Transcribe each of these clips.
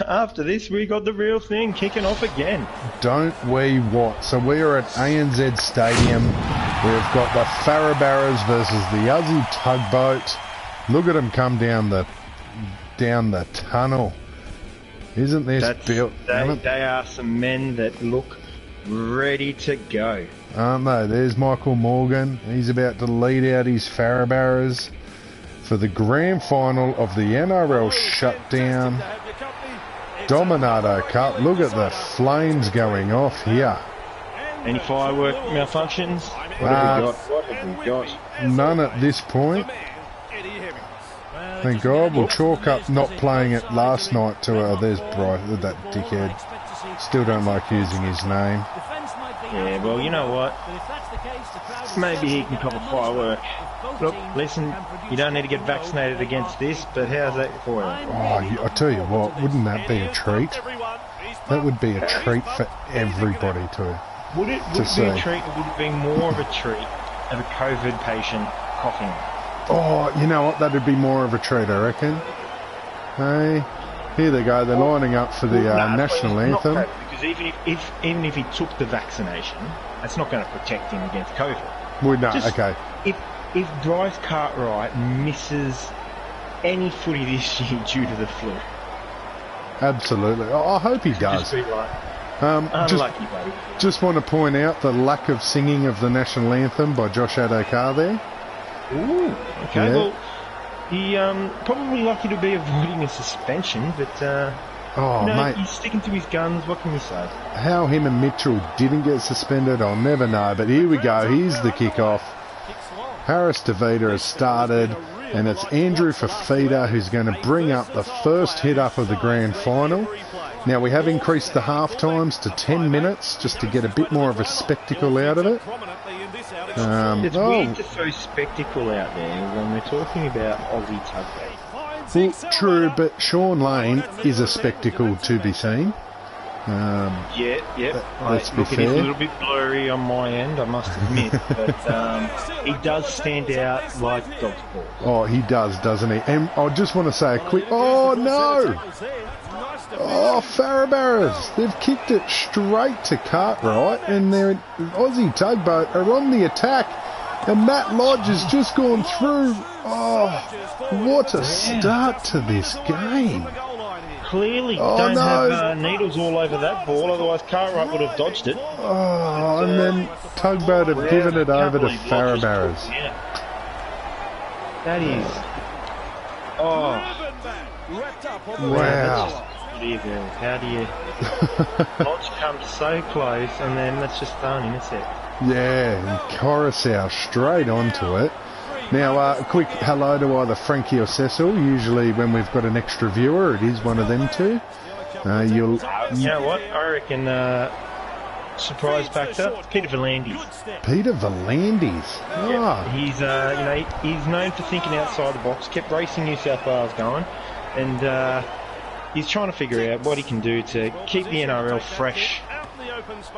after this, we got the real thing kicking off again. Don't we what? So we are at ANZ Stadium. We've got the Farah Barras versus the Aussie Tugboat. Look at them come down the tunnel. Isn't this built? They are some men that look ready to go. Aren't they? There's Michael Morgan. He's about to lead out his Farah Barras for the grand final of the NRL shutdown Dominato Cup. Look at the flames going off here. Any firework malfunctions? What have we got? None at this point. Thank God. We'll chalk up not playing it last night to there's Bryce, that dickhead. Still don't like using his name. Yeah, well, you know what? Maybe he can cop a firework. Look, listen, you don't need to get vaccinated against this, but how's that for you? Oh, I tell you what, wouldn't that be a treat? That would be a treat for everybody to Would it be a treat, or would it be more of a treat of a COVID patient coughing? Oh, you know what? That'd be more of a treat, I reckon. Hey, here they go. They're lining up for the national anthem. Because even if he took the vaccination, that's not going to protect him against COVID. Well, no, okay. If Bryce Cartwright misses any footy this year due to the flu, absolutely. I hope he does. Unlucky, buddy. Just want to point out the lack of singing of the national anthem by Josh Adokar there. Ooh, okay. Yeah. Well, he probably lucky to be avoiding a suspension, but mate, he's sticking to his guns. What can you say? How him and Mitchell didn't get suspended, I'll never know. But here we go. Here's the kickoff. Harris Tavita has started, and it's Andrew Fafita who's going to bring up the first hit up of the grand final. Now, we have increased the half times to 10 minutes just to get a bit more of a spectacle out of it. It's weird to throw spectacle out there when we're talking about Aussie Tugboat. Well, true, but Sean Lane is a spectacle to be seen. Let's be fair. It is a little bit blurry on my end, I must admit, but he does stand out like dog's ball. Oh, he does, doesn't he? And I just want to say a quick... Oh, no! Oh, Farah Barras. They've kicked it straight to Cartwright, and their Aussie Tugboat are on the attack, and Matt Lodge has just gone through. Oh, what a start to this game. Clearly don't have needles all over that ball, otherwise Cartwright would have dodged it. Oh, and then Tugboat have given it over to Farah Barras. Yeah. That is... Oh. Wow. How do you... Lodge comes so close, and then that's just thrown intercept. Yeah, and Coruscant straight onto it. Now, a quick hello to either Frankie or Cecil. Usually when we've got an extra viewer, it is one of them two. You know what? I reckon surprise factor, Peter V'landys. Peter V'landys. Oh. Yeah, he's known for thinking outside the box, kept racing New South Wales going, and he's trying to figure out what he can do to keep the NRL fresh.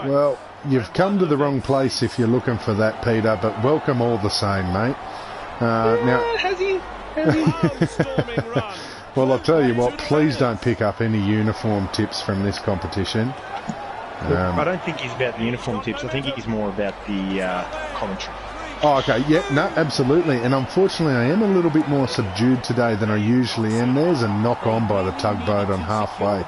Well, you've come to the wrong place if you're looking for that, Peter, but welcome all the same, mate. Now, has he? well, I'll tell you what, please don't pick up any uniform tips from this competition. I don't think he's about the uniform tips. I think he's more about the commentary. Oh, okay. Yeah, no, absolutely. And unfortunately, I am a little bit more subdued today than I usually am. There's a knock on by the Tugboat on halfway.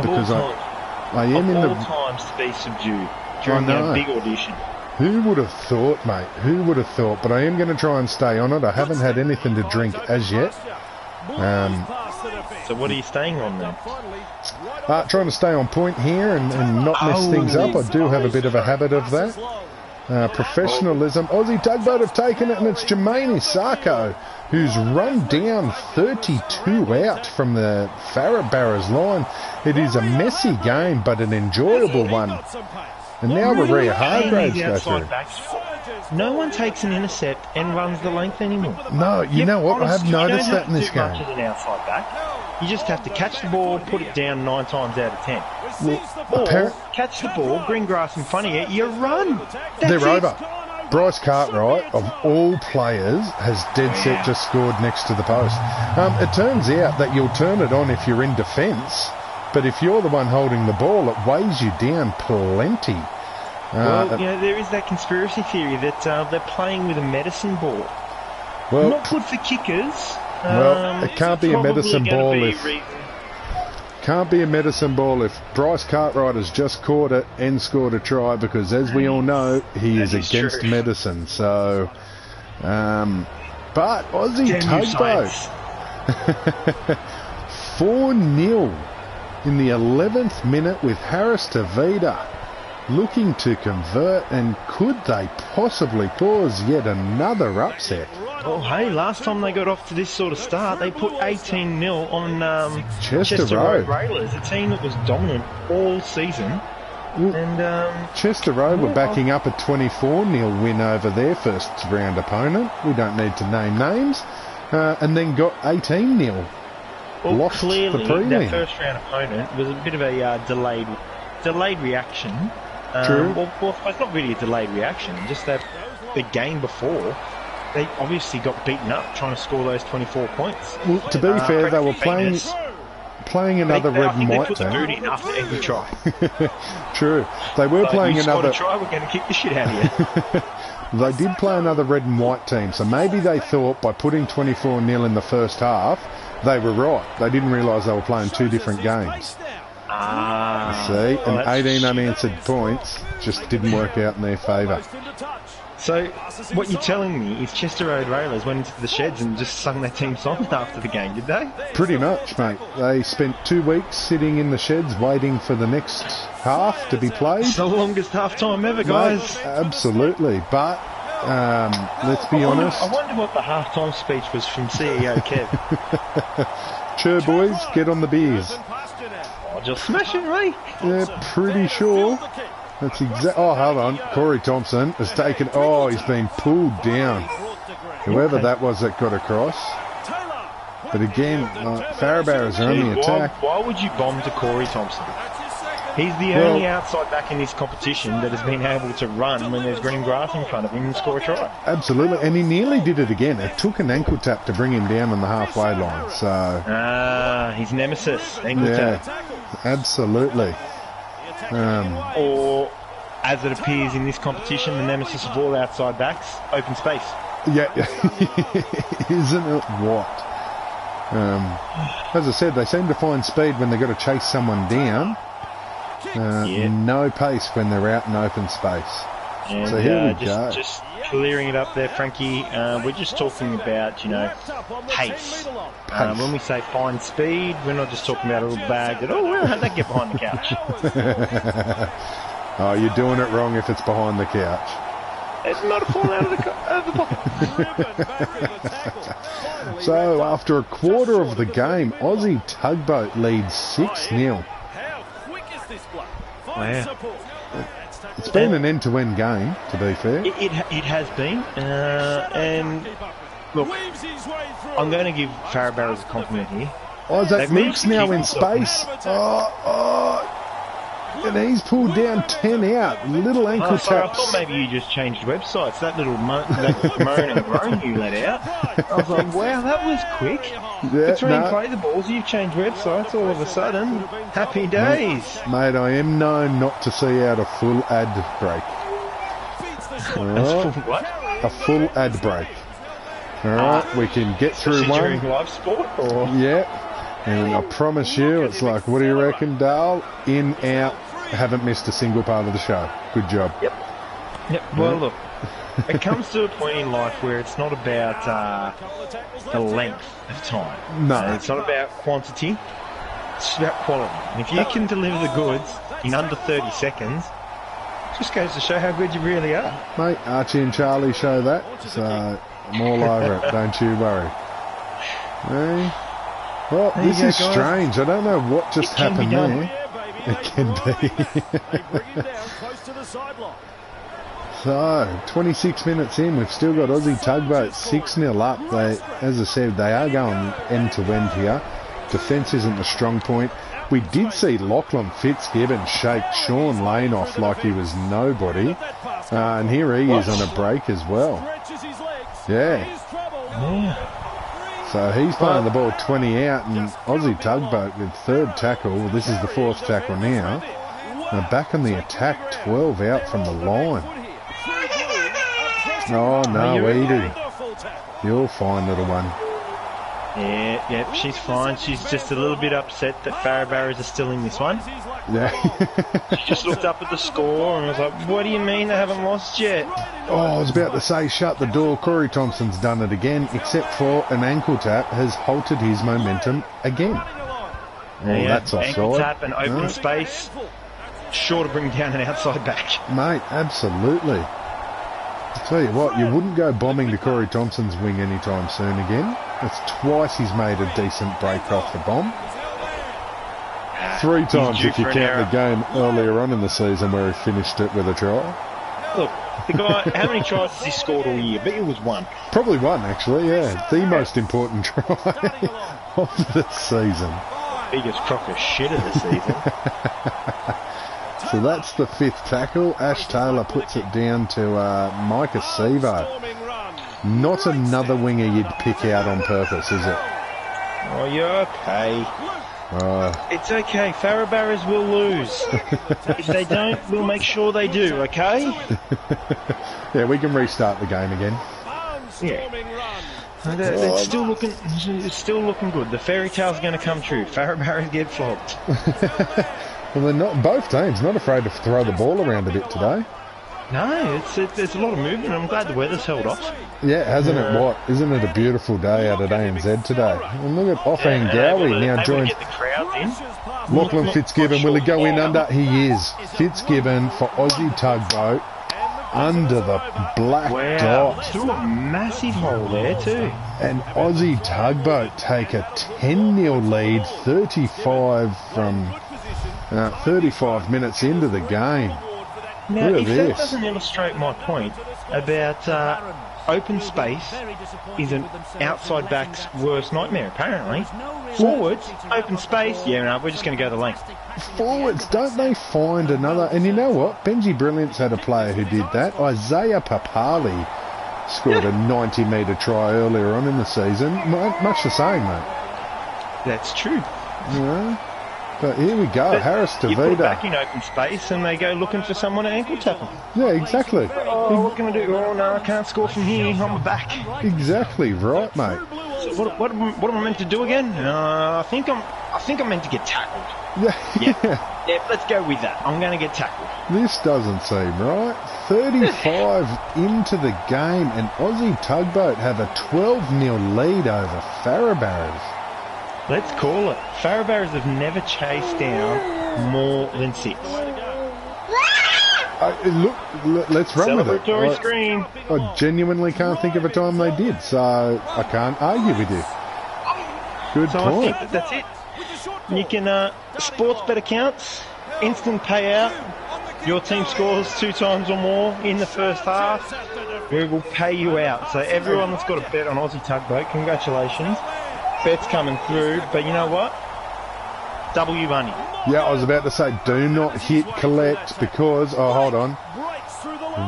Because I am in the... Of all times to be subdued during a big audition. Who would have thought, mate? Who would have thought? But I am going to try and stay on it. I haven't had anything to drink as yet. So what are you staying on then? Trying to stay on point here and not mess things up. I do have a bit of a habit of that. Professionalism. Aussie Tugboat have taken it, and it's Jermaine Isako who's run down 32 out from the Farah Barras line. It is a messy game, but an enjoyable one. And now Maria Hargraves goes through. No one takes an intercept and runs the length anymore. No, you know what? I have noticed that in this game. Much as an outside back. You just have to catch the ball, put it down 9 times out of 10. Or catch the ball, green grass in front of you, you run. They're over. Bryce Cartwright, of all players, has dead set just scored next to the post. It turns out that you'll turn it on if you're in defence, but if you're the one holding the ball, it weighs you down plenty. Well, there is that conspiracy theory that they're playing with a medicine ball. Well, not good for kickers. Well, it can't be a medicine ball if Bryce Cartwright has just caught it and scored a try, because as we all know, he is against medicine. So, but Aussie Tugboat 4-0 in the 11th minute with Harris Tavita looking to convert, and could they possibly cause yet another upset? Oh, hey, last time they got off to this sort of start, they put 18-0 on Chester Road Railers, a team that was dominant all season. And Chester Road were backing up a 24-0 win over their first round opponent. We don't need to name names. And then got 18-0. Well, lost clearly, the prelim. That first round opponent was a bit of a delayed reaction. True. Well, it's not really a delayed reaction, just that the game before, they obviously got beaten up trying to score those 24 points. Well, to be fair, they were playing another red and white team. They put the boot in after every try. True. They were playing another... You scored a try, we're going to kick the shit out of you. They did play another red and white team, so maybe they thought by putting 24-0 in the first half, they were right. They didn't realise they were playing two different games. See, and 18 unanswered points just didn't work out in their favour. So, what you're telling me is Chester Road Railers went into the sheds and just sung their team song after the game, did they? Pretty much, mate. They spent 2 weeks sitting in the sheds waiting for the next half to be played. It's the longest half-time ever, guys. Mate, absolutely, but let's be honest. I wonder what the half-time speech was from CEO Kev. Sure, boys, get on the beers. Just smash it, right? Yeah, pretty sure. That's oh, hold on. Corey Thompson has taken... Oh, he's been pulled down. Whoever that was that got across. But again, Farah Barras are on the attack. Why would you bomb to Corey Thompson? He's the only outside back in this competition that has been able to run when there's green grass in front of him and score a try. Absolutely, and he nearly did it again. It took an ankle tap to bring him down on the halfway line. So his nemesis, ankle tap. Absolutely. Or, as it appears in this competition, the nemesis of all outside backs, open space. Yeah, isn't it what? As I said, they seem to find speed when they've got to chase someone down. No pace when they're out in open space. And, so here we go. Just clearing it up there, Frankie. We're just talking about, pace. When we say find speed, we're not just talking about a little bag that, how'd that get behind the couch? Oh, you're doing it wrong if it's behind the couch. It's not a fall out of the box. So, after a quarter of the game, Aussie Tugboat leads 6-0. Wow. It's been an end-to-end game, to be fair. It has been. And, look, I'm going to give Farah Barras a compliment here. Isaac Luke's now in space. And he's pulled down 10 out. Little ankle taps. I thought maybe you just changed websites. That little moan and groan you let out. I was like, wow, that was quick. Yeah, Between play the balls, you've changed websites all of a sudden. Happy days. Mate, I am known not to see out a full ad break. Right. What? A full ad break. Alright, we can get through one. During live sport? Or? Yeah. And I promise you, it's like, what do you reckon, Dale? In, out, haven't missed a single part of the show. Good job. Yep. Well, look, it comes to a point in life where it's not about the length of time. No. It's not about quantity. It's about quality. And if you can deliver the goods in under 30 seconds, it just goes to show how good you really are. Mate, Archie and Charlie show that, so I'm all over it. Don't you worry. Hey. Well, this is strange. I don't know what just happened there. It can be. So, 26 minutes in, we've still got Aussie Tugboat 6-0 up. They, as I said, they are going end-to-end here. Defence isn't the strong point. We did see Lachlan Fitzgibbon shake Sean Lane off like he was nobody. And here he is on a break as well. Yeah. So he's playing the ball 20 out, and Aussie Tugboat with third tackle. Well, this is the fourth tackle now. And back on the attack, 12 out from the line. Oh, no, Edie. You're fine, little one. Yeah, she's fine. She's just a little bit upset that Farah Barras are still in this one. Yeah. She just looked up at the score and was like, what do you mean they haven't lost yet? Oh, I was about to say, shut the door. Corey Thompson's done it again, except for an ankle tap has halted his momentum again. Oh, that's offside. Ankle tap and open space, sure to bring down an outside back. Mate, absolutely. I'll tell you what, you wouldn't go bombing to Corey Thompson's wing anytime soon again. That's twice he's made a decent break off the bomb. 3 times if you count the game earlier on in the season where he finished it with a try. Look, the guy, how many tries has he scored all year? But it was one. Probably one, actually, yeah. The most important try of the season. Biggest crock of shit of the season. So that's the 5th tackle. Ash Taylor puts it down to Micah Sevo. Not another winger you'd pick out on purpose, is it? Oh, you're okay. It's okay. Farah Barras will lose. If they don't, we'll make sure they do, okay? Yeah, we can restart the game again. Yeah. It's still looking good. The fairy tale's going to come true. Farah Barras get flogged. Well, they're not, both teams not afraid to throw the ball around a bit today. No, there's a lot of movement. I'm glad the weather's held off. Yeah, hasn't it? What? Isn't it a beautiful day out at ANZ today? And look at Offhand Gowie now joins Lachlan Fitzgibbon. Will he go in under? He is. Fitzgibbon for Aussie Tugboat under the black dot. Through a massive hole there too. And Aussie Tugboat take a 10-0 lead, 35 minutes into the game. Now, if that doesn't illustrate my point about open space is an outside back's worst nightmare, apparently. Forwards, open space, yeah, no, we're just going to go the length. Forwards, don't they find another? And you know what? Benji Brilliant's had a player who did that. Isaiah Papali scored a 90-metre try earlier on in the season. Much the same, mate. That's true. Yeah. But here we go, Harris to you put it Vida. back in open space and they go looking for someone to ankle tap them. Yeah, exactly. Oh, what can I do? Oh, no, I can't score from here. I'm my back. Exactly right, mate. So what am I meant to do again? I think I'm meant to get tackled. Yeah, let's go with that. I'm going to get tackled. This doesn't seem right. 35 into the game, and Aussie Tugboat have a 12-0 lead over Farah Barras. Let's call it. Farah Barras have never chased down more than 6. Look, let's run with it. Celebratory scream. I genuinely can't think of a time they did, so I can't argue with you. Good point. I think that's it. You can, sports bet accounts, instant payout. Your team scores 2 times or more in the first half. We will pay you out. So everyone that's got a bet on Aussie Tugboat, congratulations. Bet's coming through, but you know what? W money. Yeah, I was about to say, do not hit collect because, oh, hold on.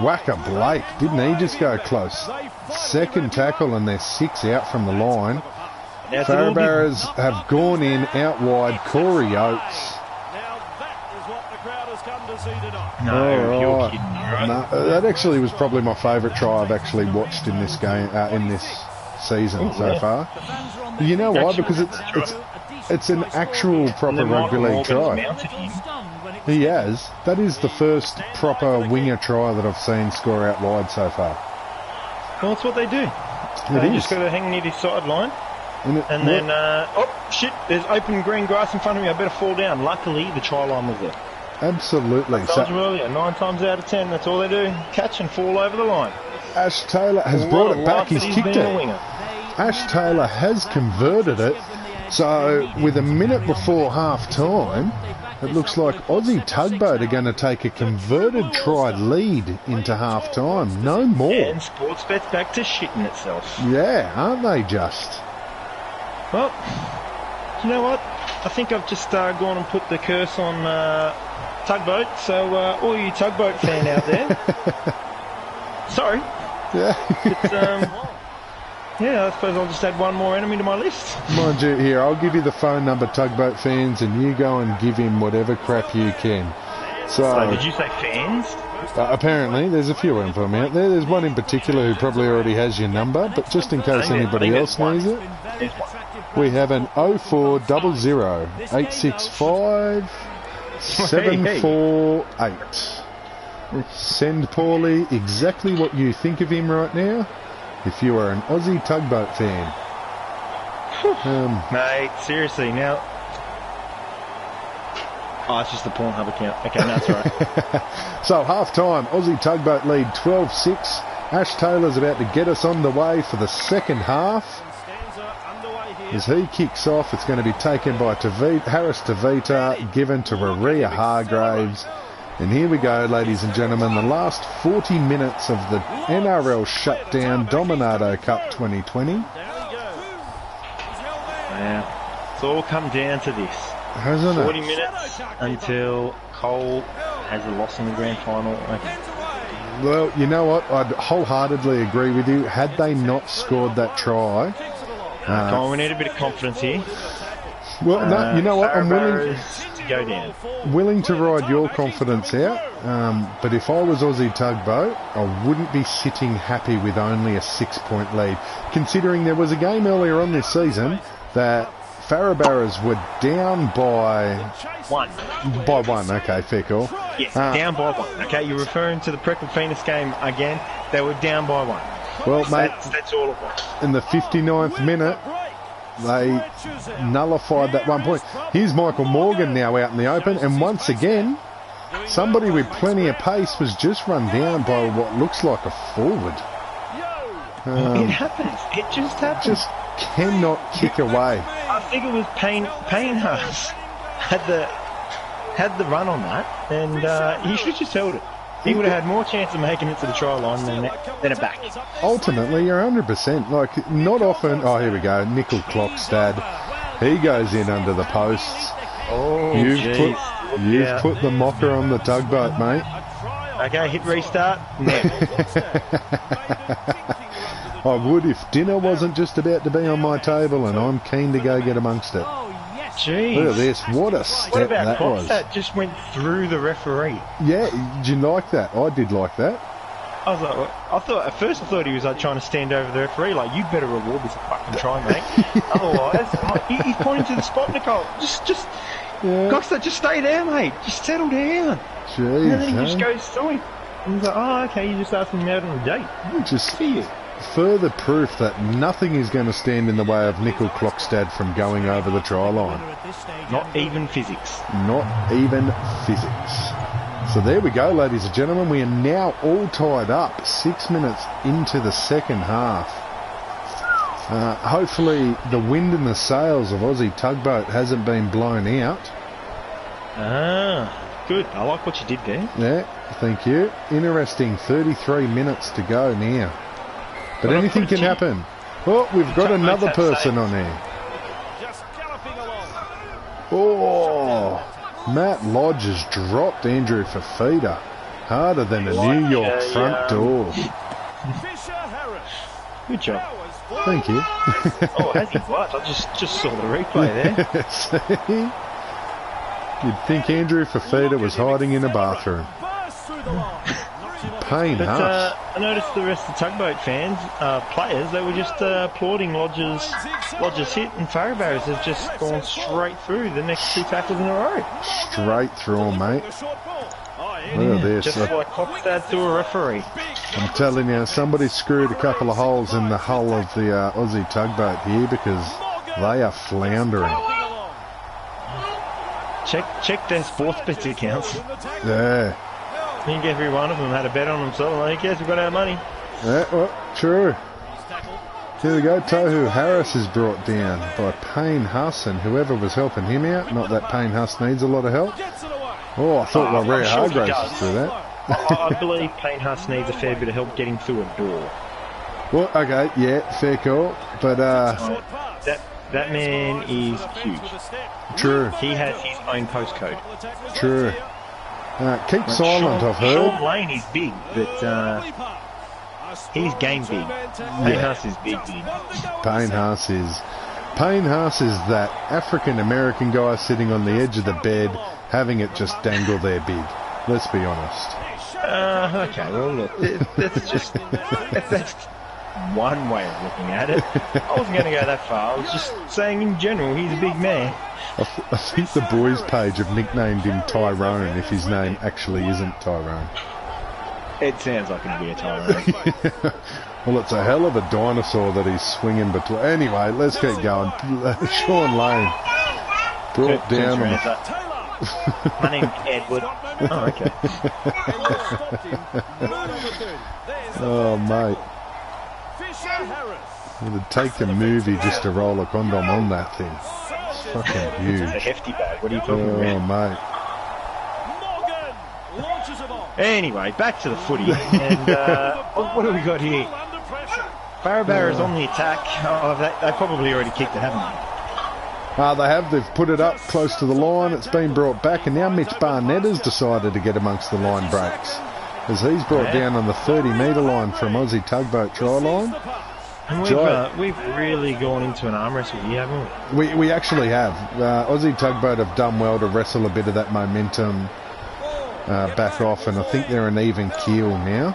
Whacker Blake, didn't he just go close? Second tackle and they're 6 out from the line. Farah Barras have gone in out wide. Corey Oates. No, you're kidding, right? No, that actually was probably my favourite try I've actually watched in this game, in this season so far. You know why? Because it's an actual proper rugby league try. He has. That is the first proper winger try that I've seen score out wide so far. Well, that's what they do. They just got to hang near the sideline. And then, oh shit, there's open green grass in front of me, I better fall down. Luckily, the try line was there. Absolutely. I told you earlier, 9 times out of 10, that's all they do. Catch and fall over the line. Ash Taylor has brought it back, he's kicked it. Ash Taylor has converted it. So, with a minute before half-time, it looks like Aussie Tugboat are going to take a converted try lead into half-time. No more. And Sportsbet's back to shitting itself. Yeah, aren't they just? Well, you know what? I think I've just gone and put the curse on Tugboat. So, all you Tugboat fan out there, sorry. Yeah. Yeah, I suppose I'll just add one more enemy to my list. Mind you, here, I'll give you the phone number, Tugboat fans, and you go and give him whatever crap you can. So did you say fans? Apparently, there's a few of them out there. There's one in particular who probably already has your number, but just in case anybody else needs it, we have an 0400 865 748. Send Paulie exactly what you think of him right now, if you are an Aussie Tugboat fan. Mate, seriously, now... Oh, it's just the Pornhub account. Okay, no, that's right. So, half-time, Aussie Tugboat lead 12-6. Ash Taylor's about to get us on the way for the second half. As he kicks off, it's going to be taken by Harris Tavita, given to Maria Hargraves. And here we go, ladies and gentlemen, the last 40 minutes of the NRL shutdown Dominato Cup 2020. Wow. It's all come down to this. Hasn't 40 minutes until Cole has a loss in the grand final. Okay. Well, you know what? I'd wholeheartedly agree with you. Had they not scored that try... Come on, we need a bit of confidence here. Well, no, you know what? I'm willing to go down. Willing to ride your confidence out. But if I was Aussie Tugboat, I wouldn't be sitting happy with only a 6-point lead. Considering there was a game earlier on this season that Farah Barras were down by... One. By one, okay, fair call. Yes, down by one. Okay, you're referring to the Preckled Phoenix game again. They were down by one. Well, mate, that's all it was. In the 59th minute, they nullified that 1 point. Here's Michael Morgan now out in the open, and once again, somebody with plenty of pace was just run down by what looks like a forward. It happens. It just happens. Just cannot kick away. I think it was Paynehouse had the run on that, and he should have just held it. He would have had more chance of making it to the try line than a back. Ultimately, you're 100%. Like, not often... Oh, here we go. Nickel Clockstad. He goes in under the posts. Oh, You've put the mocker on the Tugboat, mate. Okay, hit restart. Now. I would if dinner wasn't just about to be on my table and I'm keen to go get amongst it. Jeez. Look at this. What a step that was. That just went through the referee. Yeah, did you like that? I did like that. I was like, at first I thought he was like trying to stand over the referee, like, you better reward this fucking try, mate. Otherwise, he's pointing to the spot, Nicole. Just Coxer, just stay there, mate. Just settle down. Jeez, and then he just goes through him. And he's like, oh, okay, you just asked him out on a date. Just further proof that nothing is going to stand in the way of Nickel Clockstad from going over the try line. Not even physics. Not even physics. So there we go, ladies and gentlemen. We are now all tied up 6 minutes into the second half. Hopefully the wind in the sails of Aussie Tugboat hasn't been blown out. Good. I like what you did there. Yeah, thank you. Interesting. 33 minutes to go now. But anything can happen. Oh, we've got another person on here. Oh, Matt Lodge has dropped Andrew Fafita harder than a New York front door. Good job. Thank you. Oh, has he what? I just saw the replay there. See? You'd think Andrew Fafita was hiding in a bathroom. Pain, but I noticed the rest of the Tugboat fans, players, they were just applauding Lodge's hit, and Farah Barras have just gone straight through the next two tackles in a row. Straight through, mate. Look at this. Just like Cockstad to a referee. I'm telling you, somebody screwed a couple of holes in the hull of the Aussie Tugboat here because they are floundering. Check their sports bet accounts. Yeah. I think every one of them had a bet on themselves. Like, yes, we've got our money. Yeah, well, true. Here we go. Tohu Harris is brought down by Payne Huss, and whoever was helping him out. Not that Payne Huss needs a lot of help. Oh, I thought Maria Hargraves was through that. I believe Payne Huss needs a fair bit of help getting through a door. Well, okay, yeah, fair call. But that man is huge. True. He has his own postcode. True. Keep silent, I've heard. Sean Lane is big, but He's game big. Payne Haas is big. Payne Haas is that African-American guy sitting on the edge of the bed, having it just dangle there big. Let's be honest. Okay, well look, that's one way of looking at it. I wasn't going to go that far. I was just saying in general, he's a big man. I think the boys page have nicknamed him Tyrone if his name actually isn't Tyrone. It sounds like it'd be a Tyrone. Well, it's a hell of a dinosaur that he's swinging between. Anyway, let's keep going. Sean Lane brought down on the... My name's Edward. Oh, okay. Oh, mate. It would take a movie just to roll a condom on that thing. It's fucking huge. It's a hefty bag. What are you talking about? Oh, mate. Anyway, back to the footy. And what do we got here? Farah is on the attack. Oh, they probably already kicked it, haven't they? They have. They've put it up close to the line. It's been brought back, and now Mitch Barnett has decided to get amongst the line breaks, as he's brought down on the 30-metre line from Aussie Tugboat try line. And we've really gone into an arm wrestle here, haven't we? We actually have. Aussie Tugboat have done well to wrestle a bit of that momentum back off, and I think they're an even keel now.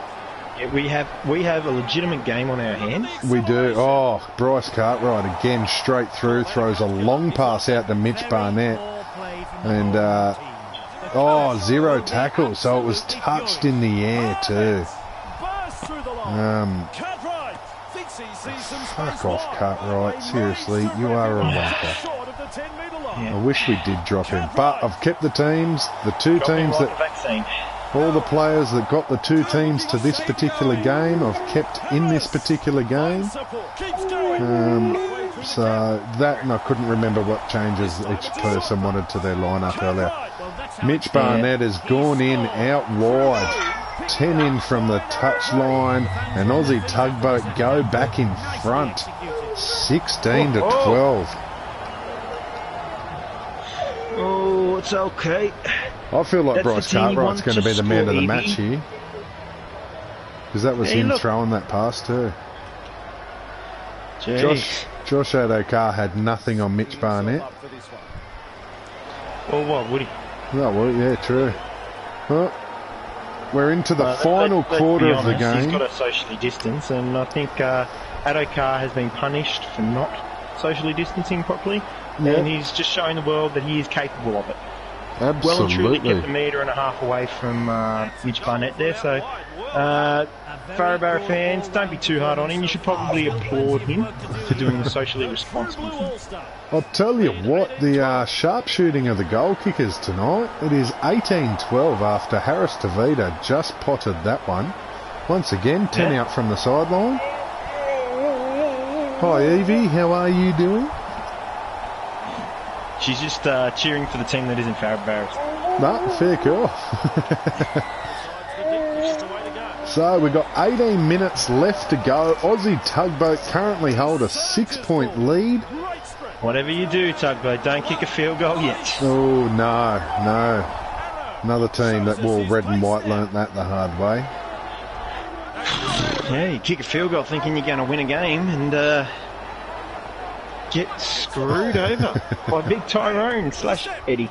Yeah, we have a legitimate game on our hands. We do. Oh, Bryce Cartwright again straight through, throws a long pass out to Mitch Barnett, and zero tackle, so it was touched in the air too. Fuck off, Cartwright. Seriously, you are a wanker. Yeah. I wish we did drop him, but I've kept the teams, the two teams that... All the players that got the two teams to this particular game, I've kept in this particular game. So that, and I couldn't remember what changes each person wanted to their lineup earlier. Mitch Barnett has gone in out wide, 10 in from the touch line, and Aussie Tugboat go back in front, 16 to 12. Oh, it's okay. I feel like Bryce Cartwright's going to be the man of the match here, because that was him throwing that pass too. Josh Adokar had nothing on Mitch Barnett. Well, what would he? No, well, yeah, true. Well, we're into the final quarter of the game. He's got to socially distance, and I think Adokar has been punished for not socially distancing properly, and he's just showing the world that he is capable of it. Absolutely. Well and truly kept a metre and a half away from Mitch Barnett there, so Farah fans, don't be too hard on him. You should probably applaud him for doing the socially responsible thing. I'll tell you what, the sharpshooting of the goal kickers tonight, it is 18-12 after Harris Tavita just potted that one. Once again, 10 out from the sideline. Hi Evie, how are you doing? She's just cheering for the team that isn't Barras. No, fair call. So we've got 18 minutes left to go. Aussie Tugboat currently hold a 6-point lead. Whatever you do, Tugboat, don't kick a field goal yet. Oh, no. Another team that wore red and white learnt that the hard way. Yeah, you kick a field goal thinking you're going to win a game and... get screwed over by Big Tyrone / Eddie.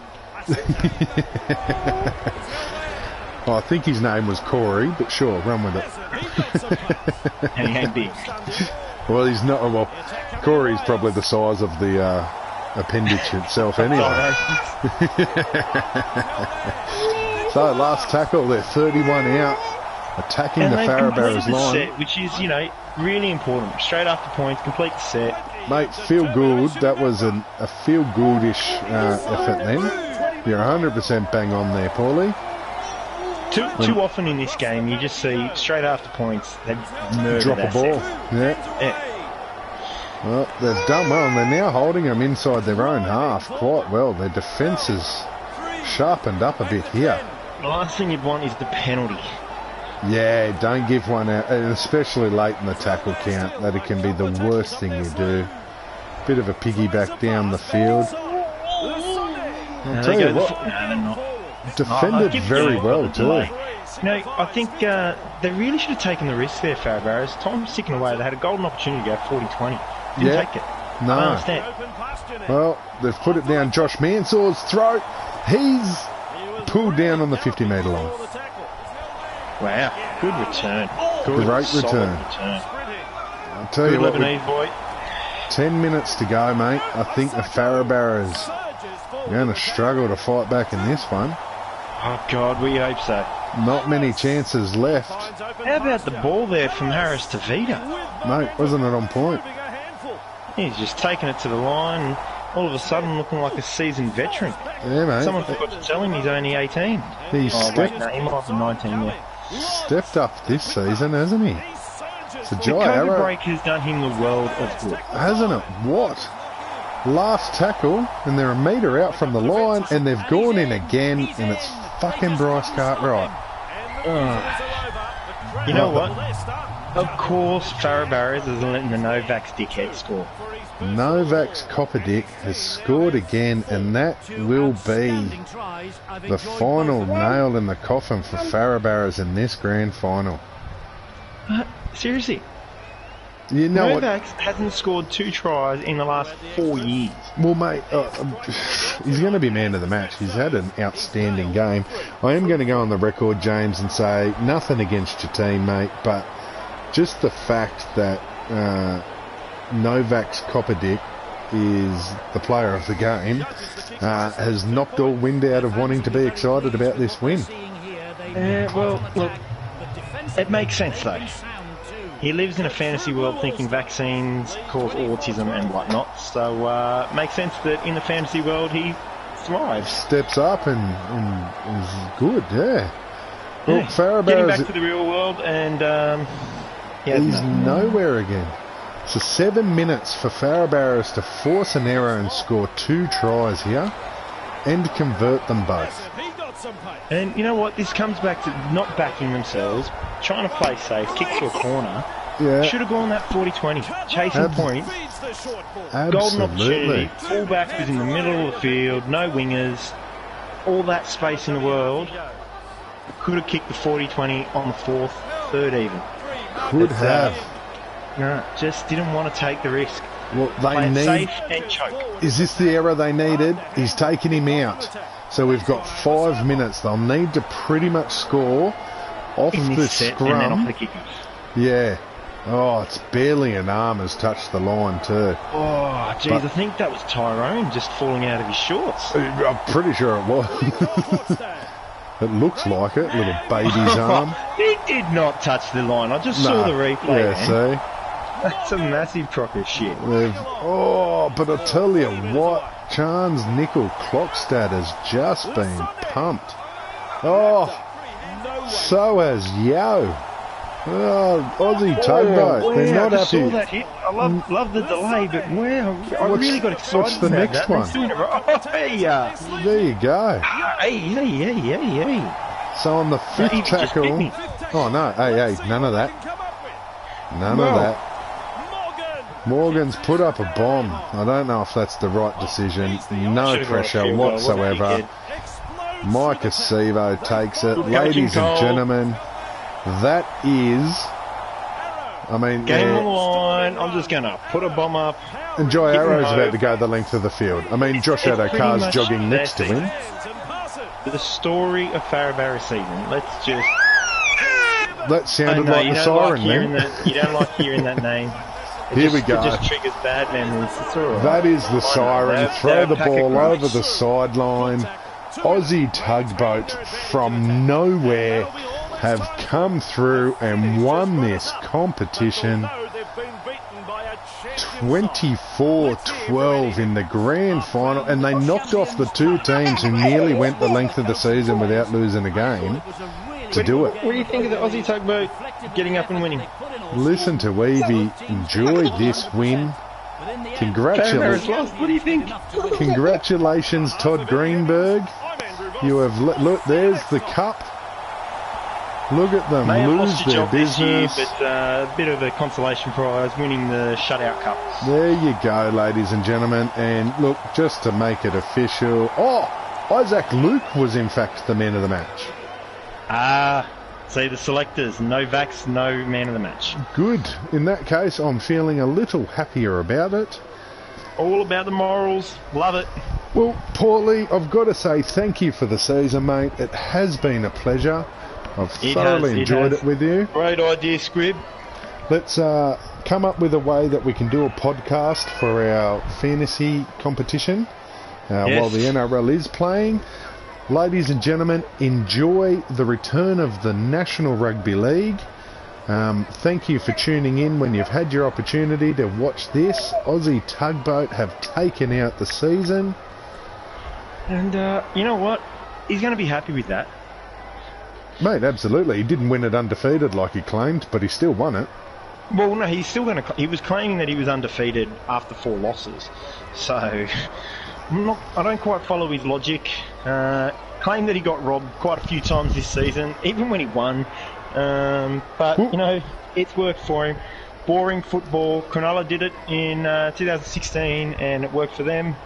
Well, I think his name was Corey, but sure, run with it. And he ain't big. Well, he's not. Well, Corey's probably the size of the appendage itself anyway. So, last tackle, they're 31 out, attacking and the Farah line. Set, which is, really important. Straight after points, complete the set. Mate, feel good. That was a feel goodish effort then. You're 100% bang on there, Paulie. Too often in this game, you just see straight after points, they murder drop a ball. Yeah. Well, they've done well, and they're now holding them inside their own half quite well. Their defence is sharpened up a bit here. The last thing you'd want is the penalty. Yeah, don't give one out, and especially late in the tackle count. That it can be the worst thing you do. Bit of a piggyback down the field. I'll tell you what. Defended very well too. You know, I think they really should have taken the risk there, Farah Barras. Time's ticking away. They had a golden opportunity to go 40-20. Didn't take it. No. I understand. Well, they've put it down Josh Mansell's throat. He's pulled down on the 50-metre line. Wow, good return. Great return. I'll tell you what, boy. 10 minutes to go, mate. I think the Farah Barras are going to struggle to fight back in this one. Oh, God, we hope so. Not many chances left. How about the ball there from Harris to Vita? Mate, wasn't it on point? He's just taking it to the line and all of a sudden looking like a seasoned veteran. Yeah, mate. Someone forgot to tell him he's only 18. He's he might be 19, yeah. Stepped up this season, hasn't he? The COVID break has done him the world of good. Hasn't it? What? Last tackle, and they're a metre out from the line, and they've gone in again, and it's fucking Bryce Cartwright. You know what? Of course, Farah Barras is letting the Novak's dickhead score. Novak's Copperdick has scored again, and that will be the final nail in the coffin for Farah Barras in this grand final. Seriously? You know Novak's hasn't scored 2 tries in the last 4 years. Well, mate, he's going to be man of the match. He's had an outstanding game. I am going to go on the record, James, and say nothing against your team, mate, but just the fact that Novak's Copperdick is the player of the game has knocked all wind out of wanting to be excited about this win. Well, look, it makes sense, though. He lives in a fantasy world thinking vaccines cause autism and whatnot, so it makes sense that in the fantasy world he thrives. Steps up and is good, yeah. Well, Farah getting Barras, back to the real world, and he's nowhere again. So 7 minutes for Farah Barras to force an error and score 2 tries here and convert them both. And you know what? This comes back to not backing themselves, trying to play safe, kick to a corner. Yeah. Should have gone that 40-20, chasing points. Absolutely. Golden opportunity. Fullback was in the middle of the field, no wingers, all that space in the world. Could have kicked the 40-20 on the 4th, 3rd even. Could have. No, just didn't want to take the risk. Well, Play it safe and choke. Is this the error they needed? He's taken him out. So we've got 5 minutes. They'll need to pretty much score off the scrum. And then off the kickers. Yeah. Oh, it's barely an arm has touched the line too. Oh, geez, I think that was Tyrone just falling out of his shorts. I'm pretty sure it was. It looks like it, little baby's arm. He did not touch the line. I just saw the replay. Yeah, man. see? That's a massive crock of shit. But I tell you what, Chan's nickel Clockstad has just been pumped. Oh, so has Yo. Oh, Aussie tugboat. Wow, they're not I just happy. saw that hit. I love the delay, but wow, I really got excited. What's the next one? There you go. Hey. So on the 5th tackle. Oh no, hey, none of that. None of that. Morgan's put up a bomb. I don't know if that's the right decision. No pressure whatsoever. Mike Acevo takes it. Ladies and gentlemen, that is... Game on the line. I'm just going to put a bomb up. And Joy Arrow's about to go the length of the field. I mean, Josh Addo-Carr's jogging next to him. The story of Farah Barras season. Let's just... That sounded like the siren then. You don't like hearing that name. Here we go. It just triggers bad memories. It's all right. That is the siren. Throw the ball over the sideline. Aussie Tugboat from nowhere have come through and won this competition 24-12 in the grand final, and they knocked off the 2 teams who nearly went the length of the season without losing a game to do it. What do you think of the Aussie Tugboat getting up and winning? Listen to Evie, enjoy this win. Congratulations. What do you think? Congratulations, Todd Greenberg. You have look. There's the cup. Look at them lose their business. Year, but a bit of a consolation prize, winning the shutout cup. There you go, ladies and gentlemen. And look, just to make it official. Oh, Isaac Luke was in fact the man of the match. See, the selectors, no vax, no man of the match. Good. In that case, I'm feeling a little happier about it. All about the morals. Love it. Well, Paulie, I've got to say thank you for the season, mate. It has been a pleasure. I've thoroughly enjoyed it with you. Great idea, Squib. Let's come up with a way that we can do a podcast for our fantasy competition while the NRL is playing. Ladies and gentlemen, enjoy the return of the National Rugby League. Thank you for tuning in when you've had your opportunity to watch this. Aussie Tugboat have taken out the season. And you know what? He's going to be happy with that. Mate, absolutely. He didn't win it undefeated like he claimed, but he still won it. Well, no, he's still going to... He was claiming that he was undefeated after 4 losses. So, I don't quite follow his logic. Claimed that he got robbed quite a few times this season, even when he won. But, you know, it's worked for him. Boring football. Cronulla did it in 2016, and it worked for them.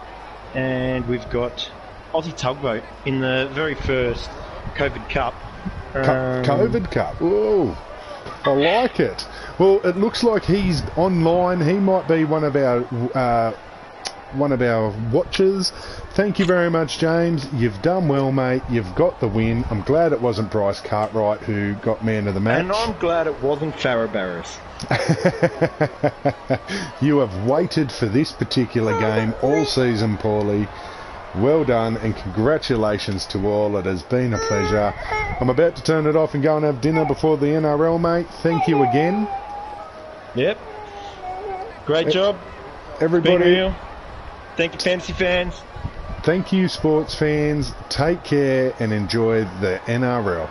And we've got Aussie Tugboat in the very first COVID Cup. COVID Cup? Whoa, I like it. Well, it looks like he's online. He might be one of our watchers. Thank you very much, James. You've done well, mate. You've got the win. I'm glad it wasn't Bryce Cartwright who got man of the match. And I'm glad it wasn't Farah Barras. You have waited for this particular game all season, Paulie. Well done, and congratulations to all. It has been a pleasure. I'm about to turn it off and go and have dinner before the NRL, mate. Thank you again. Yep. Great job. Everybody. Thank you, fantasy fans. Thank you, sports fans. Take care and enjoy the NRL.